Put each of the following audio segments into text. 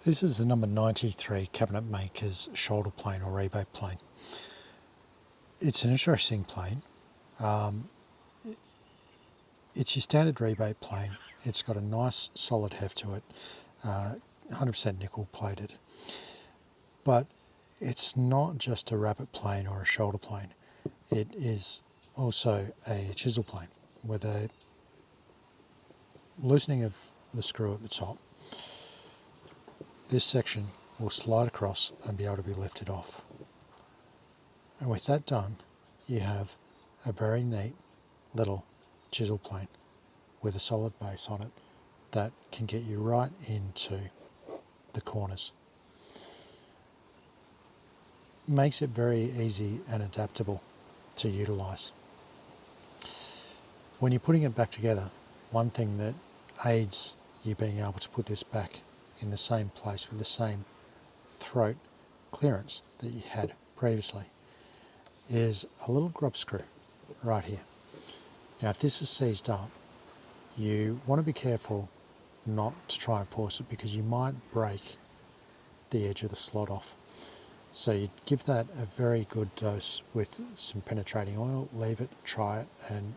This is the number 93 cabinet maker's shoulder plane or rebate plane. It's an interesting plane. It's your standard rebate plane. It's got a nice solid heft to it, 100% nickel plated. But it's not just a rabbet plane or a shoulder plane. It is also a chisel plane with a loosening of the screw at the top. This section will slide across and be able to be lifted off. And with that done, you have a very neat little chisel plane with a solid base on it that can get you right into the corners. Makes it very easy and adaptable to utilise. When you're putting it back together, one thing that aids you being able to put this back in the same place with the same throat clearance that you had previously is a little grub screw right here. Now if this is seized up, you want to be careful not to try and force it because you might break the edge of the slot off. So you give that a very good dose with some penetrating oil, leave it, try it, and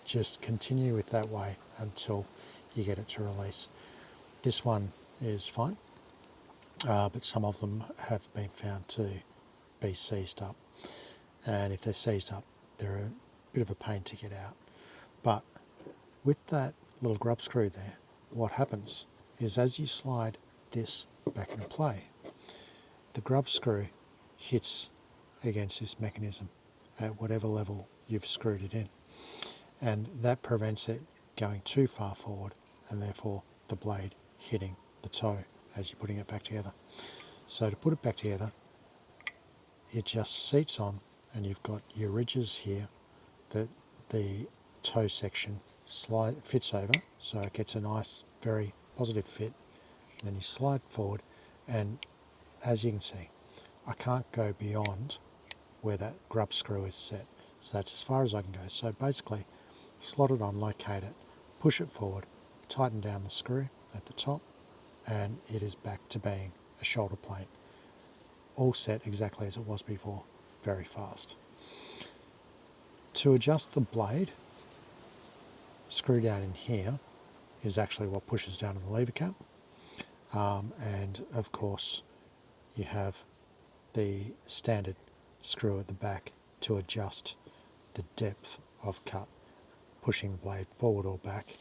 just continue with that way until you get it to release. This one is fine, but some of them have been found to be seized up. And if they're seized up, they're a bit of a pain to get out. But with that little grub screw there, what happens is as you slide this back into play, the grub screw hits against this mechanism at whatever level you've screwed it in. And that prevents it going too far forward and therefore the blade hitting the toe as you're putting it back together. So to put it back together, it just seats on and you've got your ridges here that the toe section fits over, so it gets a nice, very positive fit. And then you slide forward, and as you can see, I can't go beyond where that grub screw is set. So that's as far as I can go. So basically, slot it on, locate it, push it forward, tighten down the screw at the top, and it is back to being a shoulder plane. All set exactly as it was before, very fast. To adjust the blade, screw down in here is actually what pushes down on the lever cap. And of course, you have the standard screw at the back to adjust the depth of cut, pushing the blade forward or back,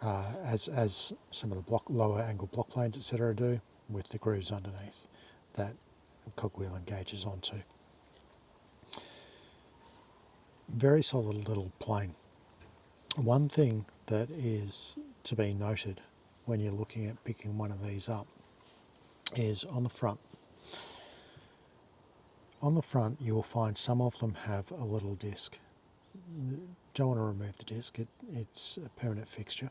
as some of the lower angle block planes, etc. do, with the grooves underneath that cogwheel engages onto. Very solid little plane. One thing that is to be noted when you're looking at picking one of these up is on the front. On the front you will find some of them have a little disc. Don't want to remove the disc, it's a permanent fixture.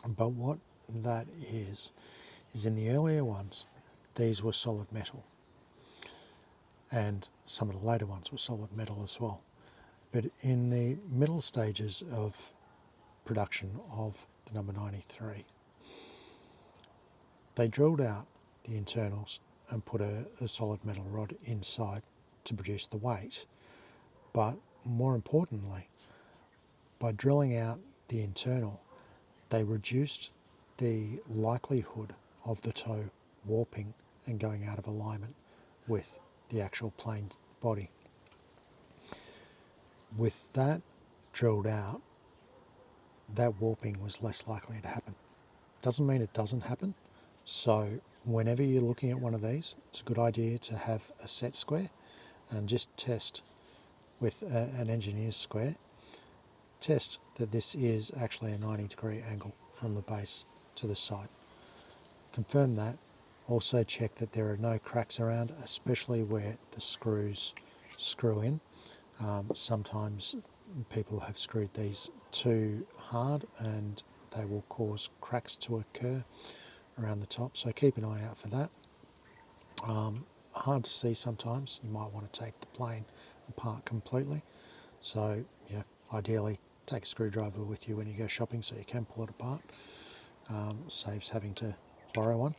But what that is in the earlier ones, these were solid metal. And some of the later ones were solid metal as well. But in the middle stages of production of the number 93, they drilled out the internals and put a solid metal rod inside to produce the weight. But more importantly, by drilling out the internal, they reduced the likelihood of the toe warping and going out of alignment with the actual plane body. With that drilled out, that warping was less likely to happen. Doesn't mean it doesn't happen. So whenever you're looking at one of these, it's a good idea to have a set square and just test with an engineer's square. Test that this is actually a 90-degree angle from the base to the side. Confirm that. Also check that there are no cracks around, especially where the screws screw in. Sometimes people have screwed these too hard and they will cause cracks to occur around the top, so keep an eye out for that. Hard to see sometimes. You might want to take the plane apart completely, so yeah, ideally take a screwdriver with you when you go shopping so you can pull it apart. Saves having to borrow one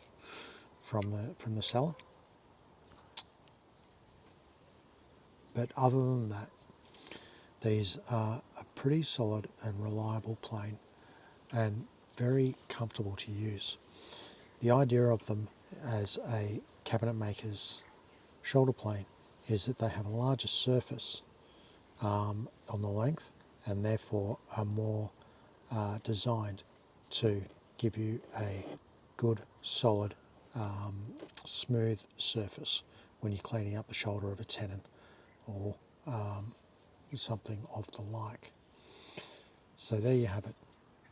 from the seller. But other than that, these are a pretty solid and reliable plane and very comfortable to use. The idea of them as a cabinet maker's shoulder plane is that they have a larger surface on the length, and therefore are more designed to give you a good, solid, smooth surface when you're cleaning up the shoulder of a tenon or something of the like. So there you have it,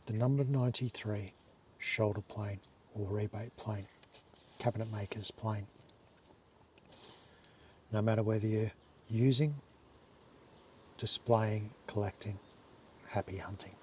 the number 93 shoulder plane or rebate plane, cabinet maker's plane. No matter whether you're using, displaying, collecting, happy hunting.